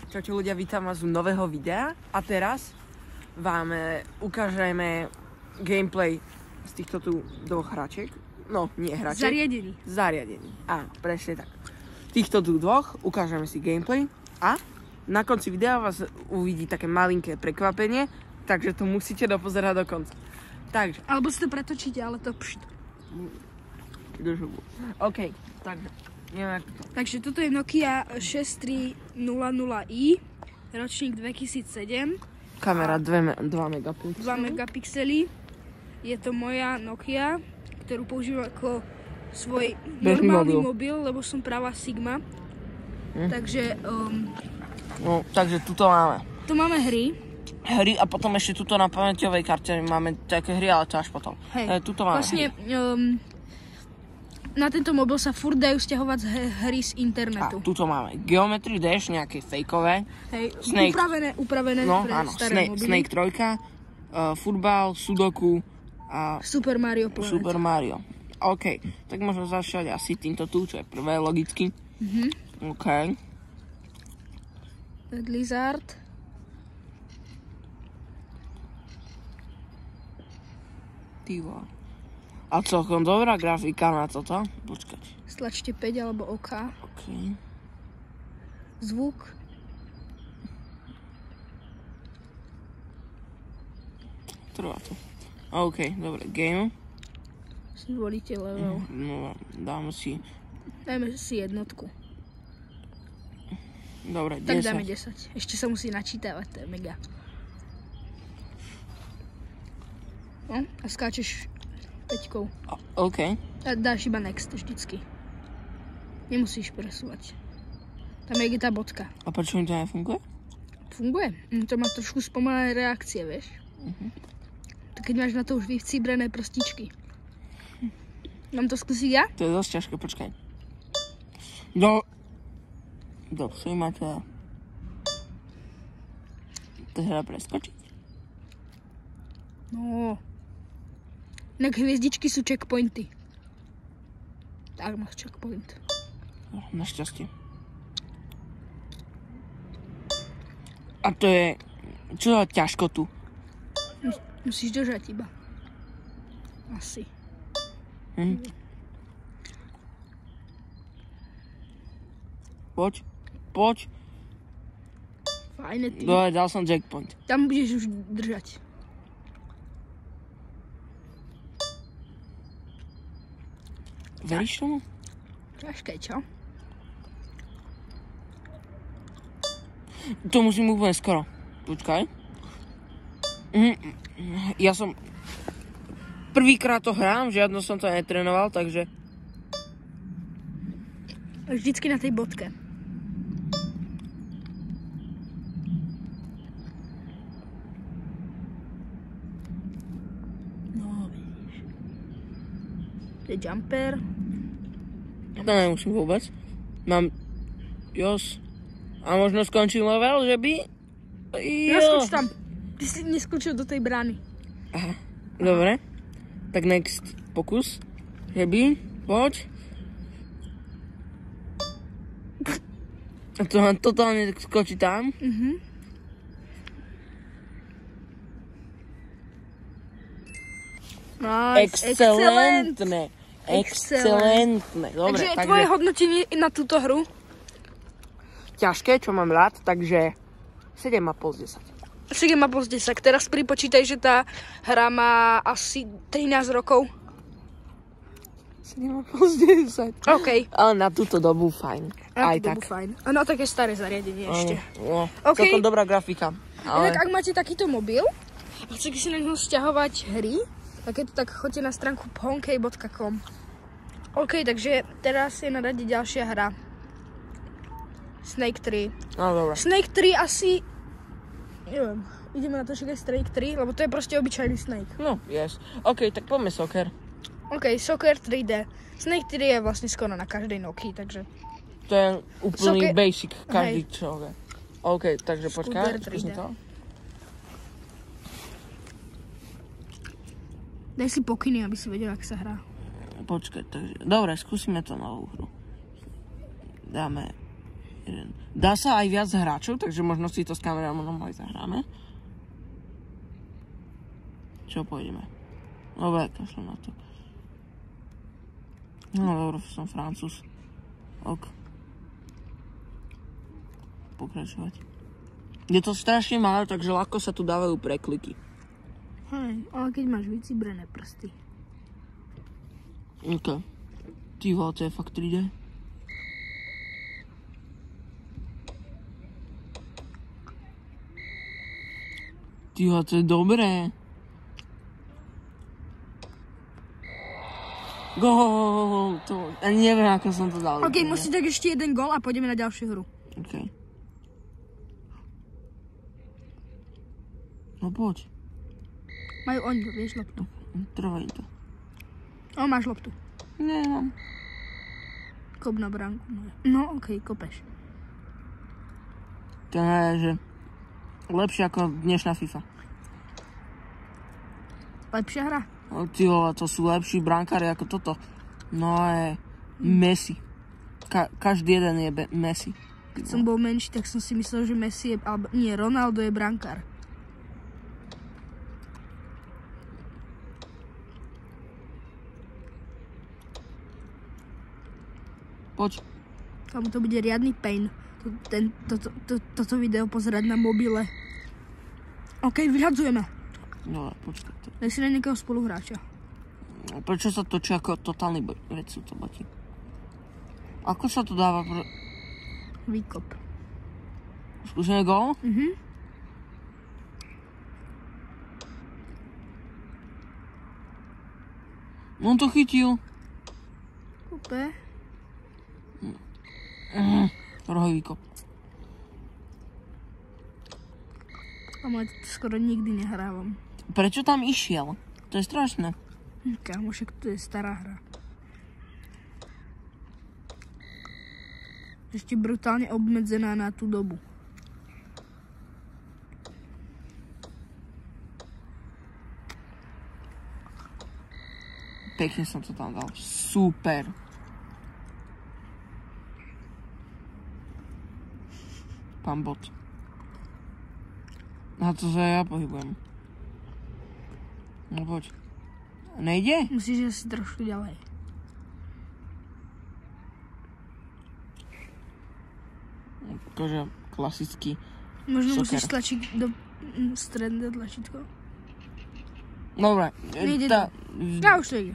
Čaute ľudia, vítam vás u nového videa a teraz vám ukážeme gameplay z týchto tu dvoch hračiek. No, nie hračiek. Zariadení. Áno, presne tak. Týchto tu dvoch ukážeme si gameplay a na konci videa vás uvidí také malinké prekvapenie, takže to musíte dopozerať do konca. Takže. Alebo si to pretočíte, ale to pšt. OK, takže. Takže toto je Nokia 6300i, ročník 2007. Kamera 2 megapixely. 2 megapixely. Je to moja Nokia, ktorú používam ako svoj normálny mobil, lebo som pravá Sigma. Takže... takže tuto máme. Tu máme hry. Hry a potom ešte tuto na pamäťovej karte máme také hry, ale to až potom. Hej, tuto máme vlastne... Na tento mobil sa furt dajú stiahovať hry z internetu. A tuto máme Geometry Dash, nejaké fejkové. Hej, Snake. upravené no, pre áno, staré mobily. Snake 3, futbal, Sudoku a Super Mario Planet. Super Mario. OK, tak môžeme začať asi týmto tu, čo je prvé, logicky. OK. Lizard. Týva. A celkom dobrá grafika na toto. Počkať. Stlačte 5 alebo OK. OK. Zvuk. Trvá to. OK, dobre. Game. Si zvolíte level. No, dáme si... Dajme si jednotku. Dobre, 10. Tak dáme 10. Ešte sa musí načítavať, to je mega. No, a skáčeš 5. OK. A dáš iba next vždycky. Nemusíš presúvať. Tam je tá bodka. A prečo mi to nefunguje? Funguje. To má trošku spomalené reakcie, vieš. To keď máš na to už vycíbrené prstičky. Mám to skúsiť ja? To je dosť ťažké, počkaj. Dopsuj ma to. To sa dá preskočiť? No. Inak hviezdičky sú checkpointy. Tak máš checkpoint. Našťastie. A to je... Čo je ťažko tu? Musíš držať iba. Asi. Poď. Fajne ty. Dobre, dal som checkpoint. Tam budeš už držať. Veríš tomu? Ťažké, čo? To musím úplne skoro. Počkaj. Ja som... Prvýkrát to hrám, žiadno som to netrénoval, takže... Vždycky na tej bodke. No, vidíš. To je jumper. To nemusím vôbec. Mám... A možno skončím level, že by... Naskoč tam. Ty si neskočil do tej brány. Aha, dobre. Tak next pokus. Že by... Poď. A to mám totálne skočí tam. Nice. Excelentné. Dobre, takže tvoje hodnotenie na túto hru? Ťažké, čo mám rád, takže 7,5 z 10. 7,5 z 10. Teraz pripočítaj, že tá hra má asi 13 rokov. 7,5 z 10. OK. Ale na túto dobu fajn. Na túto dobu fajn. A na také staré zariadenie ešte. No, OK. celkom dobrá grafika. Ale... Inak, ak máte takýto mobil a chcete si na ňo sťahovať hry, tak choďte na stránku honkey.com. OK, takže teraz je na rade ďalšia hra. Snake 3. No, dobré. Snake 3 asi... Neviem, ideme na to, že je Snake 3, lebo to je proste obyčajný Snake. No, yes. OK, tak poďme soccer. OK, Soccer 3D. Snake 3 je vlastne skoro na každej Nokii, takže... To je úplný Soccer... basic, každý človek. OK, takže počkaj, skúsim to. Daj si pokyny, aby si vedel, ak sa hrá. Počkaj, takže... Dobre, skúsime to novú hru. Dáme... Dá sa aj viac hráčov, takže možno si to s kamerámanom aj zahráme. Čo pôjdeme? Dobre, kašľam na to. No, dobré, som Francúz. Ok. Pokračovať. Je to strašne malé, takže ľahko sa tu dávajú prekliky. Hej, ale keď máš vycibrené prsty. Ok. Ty vole, to je fakt 3D. Ty vole, to je dobré. Gól! Ani neviem, ako som to dal. Ok, musíš dať ešte jeden gól a pôjdeme na ďalšiu hru. Ok. No poď. Majú oni, vieš, loptu. Trvá im to. O, máš loptu. Nemám. Kop na bránku. No, ok, kopeš. To je, že lepšie ako dnešná FIFA. Lepšia hra? Ty vole, to sú lepší brankári ako toto. No je Messi. Každý jeden je Messi. Keď som bol menší, tak som si myslel, že Messi je, alebo nie, Ronaldo je brankár. Poď. Kamu to bude riadny pain. Toto video pozerať na mobile. OK, vyhadzujeme. No, počkaj to. Daj si na nejakého spoluhráča. Prečo sa točí ako totálny vec sú to boti? Ako sa to dáva? Výkop. Skúsime gól? On to chytil. Kúpe. Rohový výkop. Ale to skoro nikdy nehrávam. Prečo tam išiel? To je strašné. Kámo, však to je stará hra. Ešte brutálne obmedzená na tú dobu. Pekne som to tam dal. Super. Pán bot. Na to sa ja pohybujem. No poď. Nejde? Musíš asi trošku ďalej. Akože klasický Možno soker. musíš tlačiť do stredné tlačítko. Dobre. Nejde to. Ja už to ide.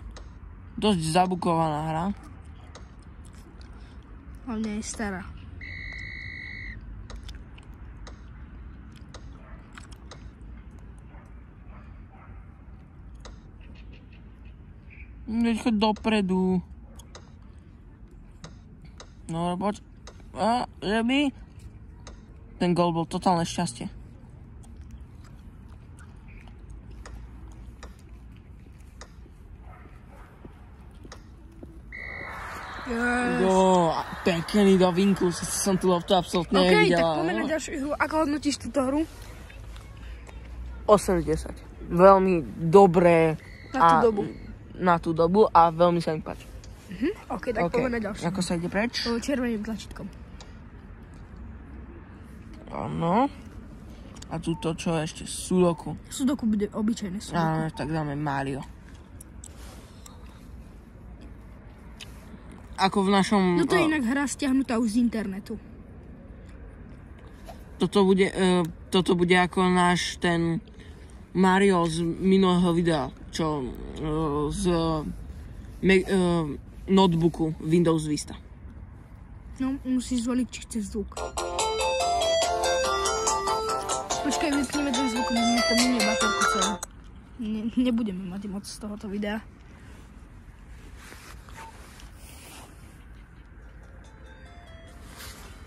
Dosť zabukovaná hra. Hlavne je stará. Choď dopredu. No, poď. A, že by? Ten gól bol totálne šťastie. Yes. Pekný do vinku, som tu loptu absolútne nevidela. OK, tak poďme na ďalšiu hru. Ako hodnotíš túto hru? 8/10. Veľmi dobré. Na tú dobu. Na tú dobu a veľmi sa mi páči. OK, tak poďme na ďalšiu. Ako sa ide preč? Červeným tlačítkom. Áno. A tuto čo ešte? Sudoku. Sudoku bude obyčajné sudoku. Áno, tak dáme Mario. Ako v našom... No to je inak hra stiahnutá už z internetu. Toto bude ako náš ten Mario z minulého videa, čo z notebooku Windows Vista. No, musíš zvoliť, či chceš zvuk. Počkaj, vypneme ten zvuk, my to minie baterku celú. Nebudeme mať moc z tohoto videa.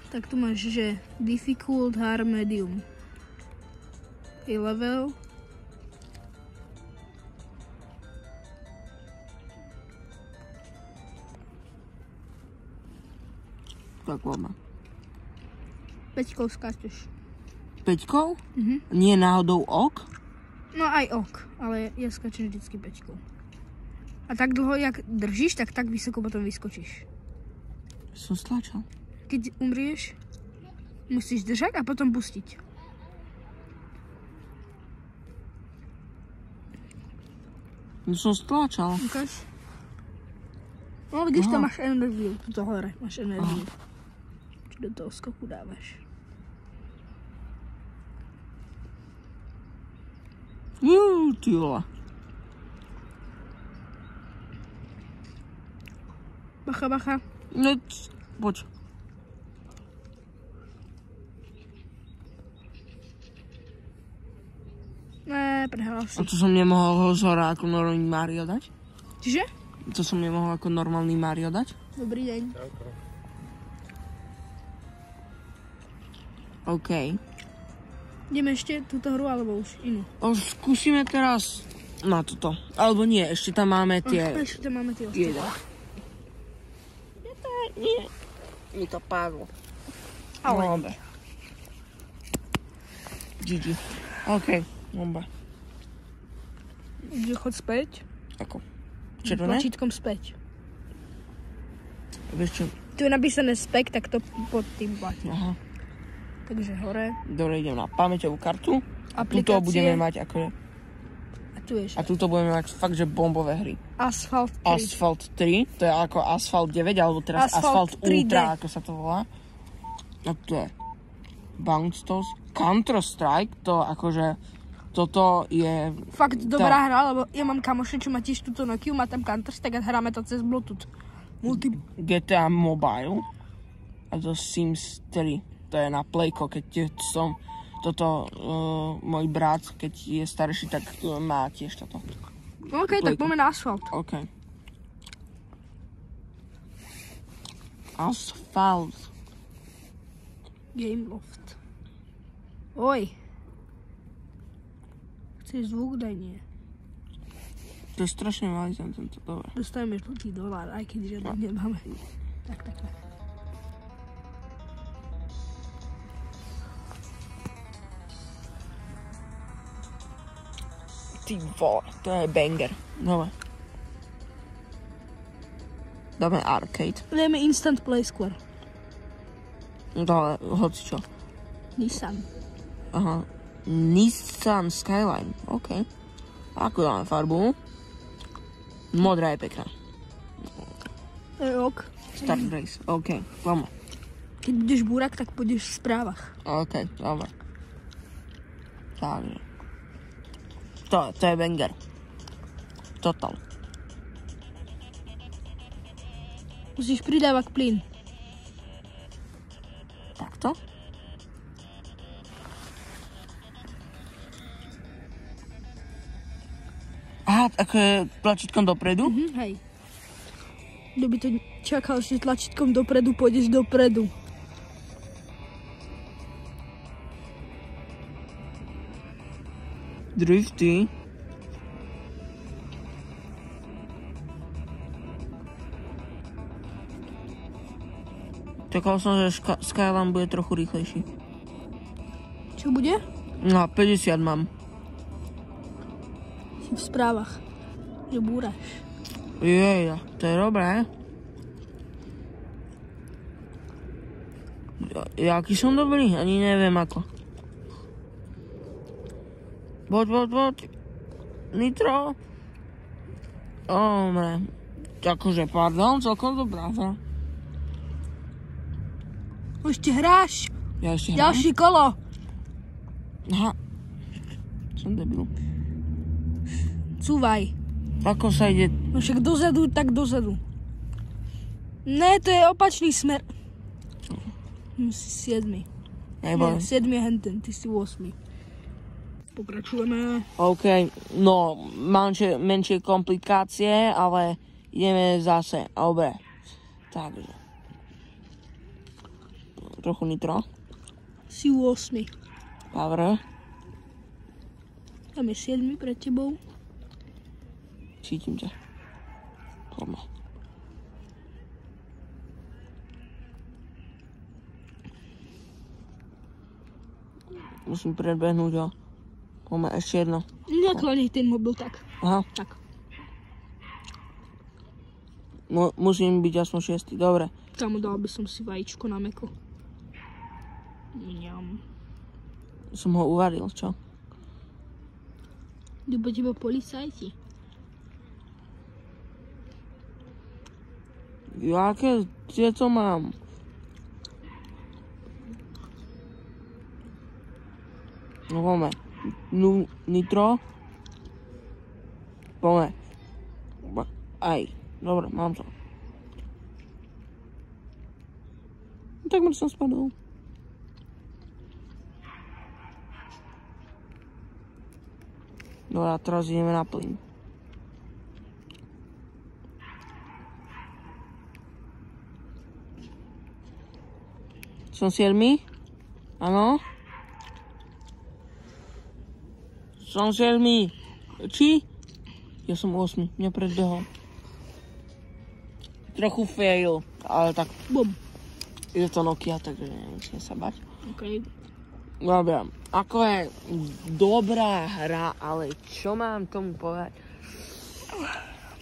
Tak tu máš, že difficult, hard, medium. Je level. Tak voľma. 5 skáčeš. 5? Nie náhodou ok? No aj ok, ale ja skáčem vždycky 5. A tak dlho, jak držíš, tak vysoko potom vyskočíš. Som stlačal. Keď umrieš, Musíš držať a potom pustiť. Som stláčal. Ukáž. No vidíš, tam máš energiu. Tuto hore máš energiu. Čo do toho skoku dávaš. Ty vole. Bacha, bacha. Poď. Prehral si. A to som nemohol ho z hora ako normálny Mario dať? Čiže? To som nemohol ako normálny Mario dať? Dobrý deň. OK. Ideme ešte túto hru, alebo už inú? Skúsime teraz na toto. Alebo nie, ešte tam máme tie... Ešte tam máme tie ostatné. Nie. Mi to padlo. Ale. Dobre. GG. OK, dobre. Chod späť. Ako? Červené? Tlačítkom späť. Vieš čo? Tu je napísané späť, tak to pod tým platí. Aha. Takže hore. Dobre, idem na pamäťovú kartu. Aplikácie. Tuto budeme mať akože... A tu je ešte. A tuto budeme mať fakt, že bombové hry. Asphalt 3. Asphalt 3, to je ako Asphalt 9, alebo teraz Asphalt 3D. Ultra, ako sa to volá. A to je Bounce Toss. Counter-Strike, to akože, toto je... Fakt dobrá hra, lebo ja mám kamoša, čo má tiež túto Nokiu, má tam Counter-Strike a hráme to cez Bluetooth. GTA Mobile a to Sims 3, to je na Playko, keď som... Toto, môj brat, keď je starší, tak má tiež toto. OK, tak poďme na Asphalt. OK. Asphalt. Gameloft. Oj. Chceš zvuk? Daj nie. To je strašne malý ten tento, dobre. Dostaneme $20, aj keď žiadne nemáme. Tak. Ty vole, to je banger. Dobre. Dáme arcade. Dáme instant play skôr. Dále, hoci čo. Nissan. Aha. Nissan Skyline, OK. Ako dáme farbu? Modrá je pekná. Ok. Start race, OK, poďme. Keď budeš búrak, tak pôjdeš v správach. OK, dobre. Takže. To je banger. Total. Musíš pridávať plyn. Takto? Aha, tak tlačítkom dopredu? Hej. Kto by to čakal, že tlačítkom dopredu pôjdeš dopredu. Drifty. Čakal som, že Skyline bude trochu rýchlejší. Čo bude? No, 50 mám. Si v správach, že búraš. Jej, to je dobré. Jaký som dobrý? Ani neviem ako. Poď. Nitro. Dobre. Akože, pardon, celkom dobrá hra. Ešte hráš? Ja ešte hrám? Ďalší kolo. Aha. Som debil. Cúvaj. Ako sa ide? No však dozadu, tak dozadu. Ne, to je opačný smer. Si 7. Neboj. 7 je henten, ty si 8. Pokračujeme. OK, no, menšie komplikácie, ale ideme zase. Dobre. Takže. Trochu nitro. Si 8. Power. Tam je 7 pred tebou. Cítim ťa. Poďme. Musím predbehnúť ho. Poďme ešte jedno. Nakloní ten mobil tak. Aha. Tak. Musím byť aspoň 6. Dobre. Tam dal by som si vajíčko na meko. Mňam. Som ho uvaril, čo? Idú po teba policajti. Jaké tieto mám? No poďme. Nitro. Poďme. Aj. Dobre, mám to. Takmer som spadol. Dobre, teraz ideme na plyn. Som 7? Áno? Som 7. Či? Ja som 8. Mňa predbehol. Trochu fail, ale tak... Bum. Je to Nokia, takže nemusím sa bať. OK. Dobre, ako je dobrá hra, ale čo mám tomu povedať?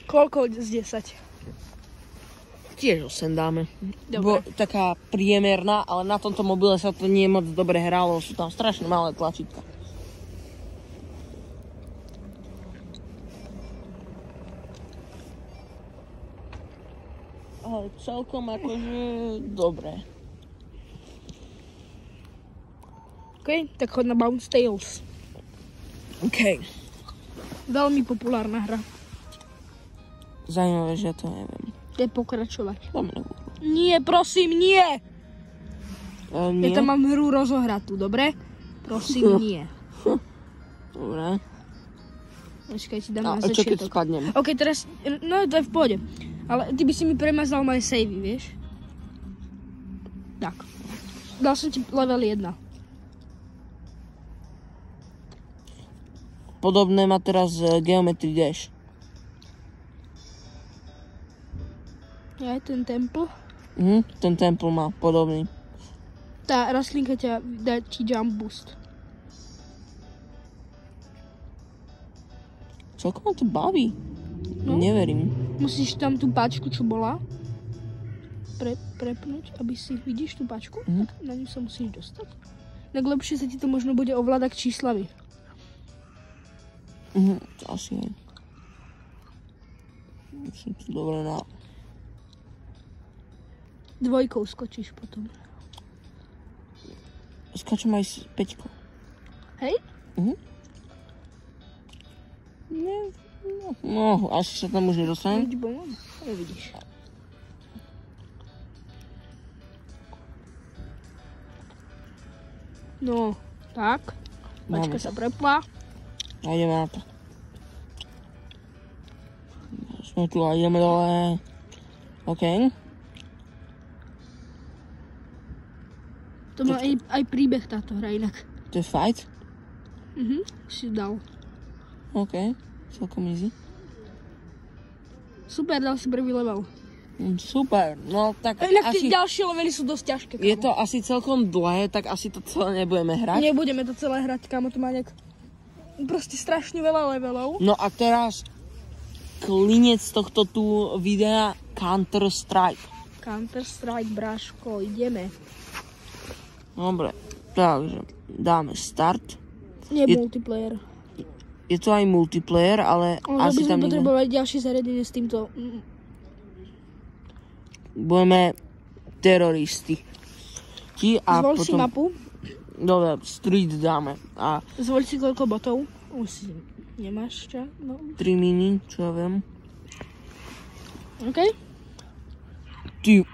Koľko z 10? Tiež 8 dáme. Dobre. Taká priemerná, ale na tomto mobile sa to nie moc dobre hralo, sú tam strašne malé tlačítka. Ale celkom akože dobre. OK, tak chod na Bounce Tales. OK. Veľmi populárna hra. Zajímavé, že to neviem. Je pokračovať. Dáme na Google. Nie, prosím, nie! Nie? Ja tam mám hru rozohratú, dobre? Prosím, nie. Dobre. Počkaj, ti dám A na čo keď začiatok. spadnem? OK, teraz, no to je v pohode. Ale ty by si mi premazal moje savey, vieš? Tak. Dal som ti level 1. Podobné má teraz Geometry Dash. Aj ten temple. Ten temple má podobný. Tá rastlinka ťa dá ti jump boost. Celkom ma to baví. No. Neverím. Musíš tam tú páčku, čo bola, prepnúť, aby si vidíš tú páčku, tak na ňu sa musíš dostať. Tak lepšie sa ti to možno bude ovládať číslami. Asi aj. Som tu dobre na... 2 skočíš potom. Skačem aj s 5. Hej? No, asi sa tam už nedostanem. Nevidíš. No, tak. Pačka sa prepla. A ideme na to. Sme tu a ideme dole. OK. To má aj príbeh táto hra inak. To je fight? Si dal. OK. Celkom easy. Super, dal si prvý level. Super, no tak Inak asi... tie ďalšie levely sú dosť ťažké, kamo. Je to asi celkom dlhé, tak asi to celé nebudeme hrať. Nebudeme to celé hrať, kamo, to má nejak... Proste strašne veľa levelov. No a teraz klinec tohto tu videa Counter-Strike. Counter-Strike, bráško, ideme. Dobre, takže dáme start. Nie multiplayer. Je to aj multiplayer, ale asi tam by sme potrebovali ďalšie zariadenie s týmto. Budeme teroristi. Zvol si mapu. Dobre, street dáme. A Zvol si koľko botov. Už si nemáš čo? No. 3 mini, čo ja viem. OK. Ty,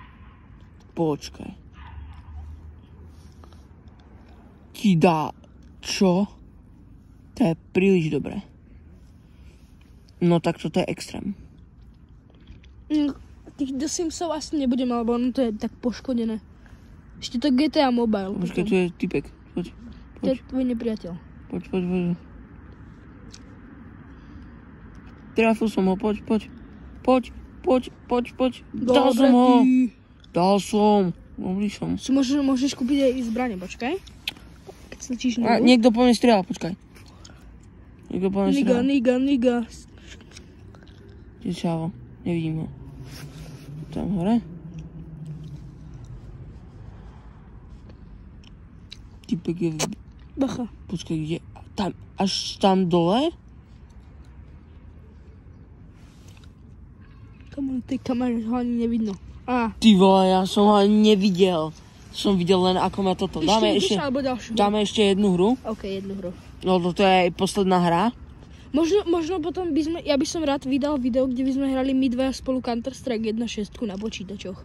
počkaj. Ti dá čo? To je príliš dobré. No tak toto je extrém. Tých The Simsov asi nebudem, alebo ono to je tak poškodené. Ešte to GTA Mobile. Počkaj, tu je typek. Poď. To je tvoj nepriateľ. Poď. Trafil som ho, poď. Dal som. Dobrý som. Si môžeš kúpiť aj zbrane, počkaj. Keď stlačíš nulu. Niekto po mne strieľa, počkaj. Niga. Kde čavo? Nevidím ho. Tam hore. typek je... Bacha. Počkaj, kde? Tam, až tam dole? Kamu, tej kamere ho ani nevidno. Ty vole, ja som ho ani nevidel. Som videl len ako ma toto. Dáme ešte jednu hru? OK, jednu hru. No toto je posledná hra. Možno potom ja by som rád vydal video, kde by sme hrali my dvaja spolu Counter-Strike 1.6 na počítačoch.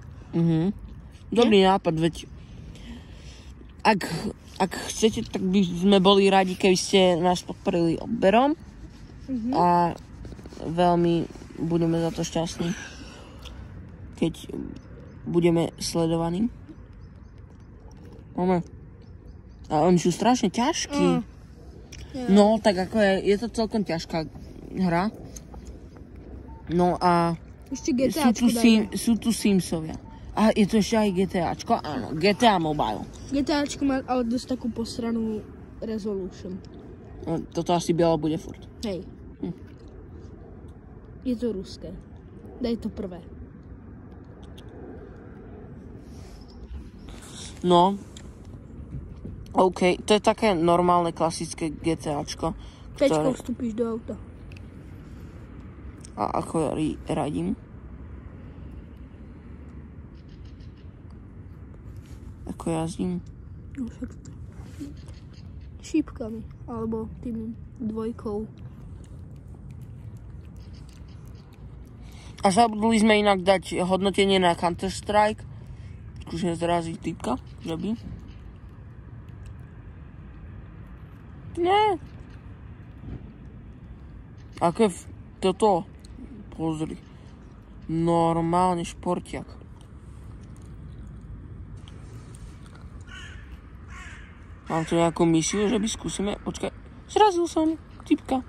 Dobrý nápad, veď ak chcete, tak by sme boli radi, keby ste nás podporili odberom a veľmi budeme za to šťastní, keď budeme sledovaní. Máme. A oni sú strašne ťažkí. No, tak ako je to celkom ťažká hra. No a sú tu Simsovia. A je to ešte aj GTAčko? Áno, GTA Mobile. GTAčko má ale dosť takú posranú resolution. No, toto asi bielo bude furt. Hej. Je to ruské. Daj to prvé. No. OK, to je také normálne, klasické GTAčko. Pečkou vstúpiš do auta. A ako radím? Ako jazdím? No však šípkami, alebo tým dvojkou. A zabudli sme inak dať hodnotenie na Counter-Strike. Skúšame zraziť typka, že by? Nie. Aké toto? Pozri. Normálne športiak. Mám tu nejakú misiu, že by skúsime... Počkaj, zrazil som typka.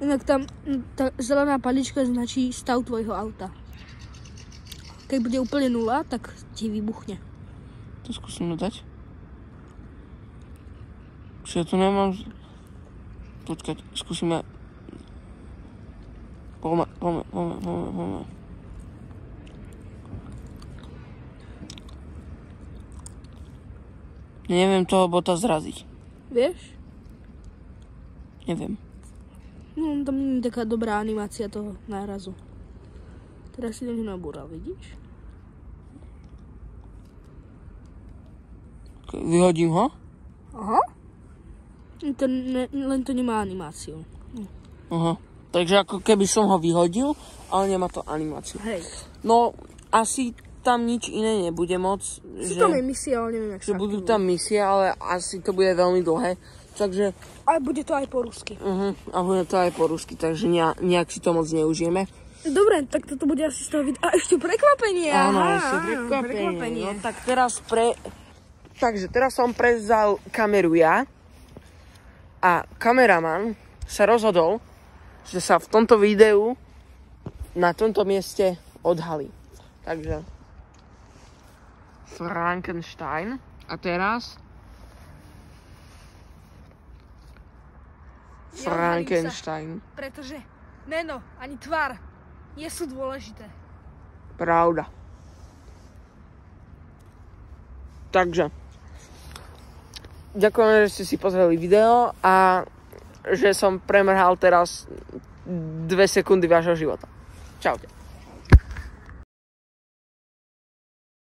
Inak tam tá zelená palička značí stav tvojho auta. Keď bude úplne 0, tak ti vybuchne. To skúsime dať. Čiže ja tu nemám... Počkať, skúsime... Poďme. Neviem toho bota zraziť. Vieš? Neviem. No, tam nie je taká dobrá animácia toho nárazu. Teraz si niečo nabúral, vidíš? Vyhodím ho? Aha. Len to nemá animáciu. Aha. Takže ako keby som ho vyhodil, ale nemá to animáciu. Hej. No, asi tam nič iné nebude moc. Sú tam aj misie, ale neviem, jak sa budú tam misie, ale asi to bude veľmi dlhé. Takže... Ale bude to aj po rusky. A bude to aj po rusky, takže nejak si to moc neužijeme. Dobre, tak toto bude asi z toho videa. A ešte prekvapenie. Áno, ešte prekvapenie. No tak Takže teraz som prevzal kameru ja a kameraman sa rozhodol, že sa v tomto videu na tomto mieste odhalí. Takže Frankenstein. A teraz Frankenstein. Pretože meno ani tvár nie sú dôležité. Pravda. Takže ďakujem, že ste si pozreli video a že som premrhal teraz 2 sekundy vášho života. Čaute.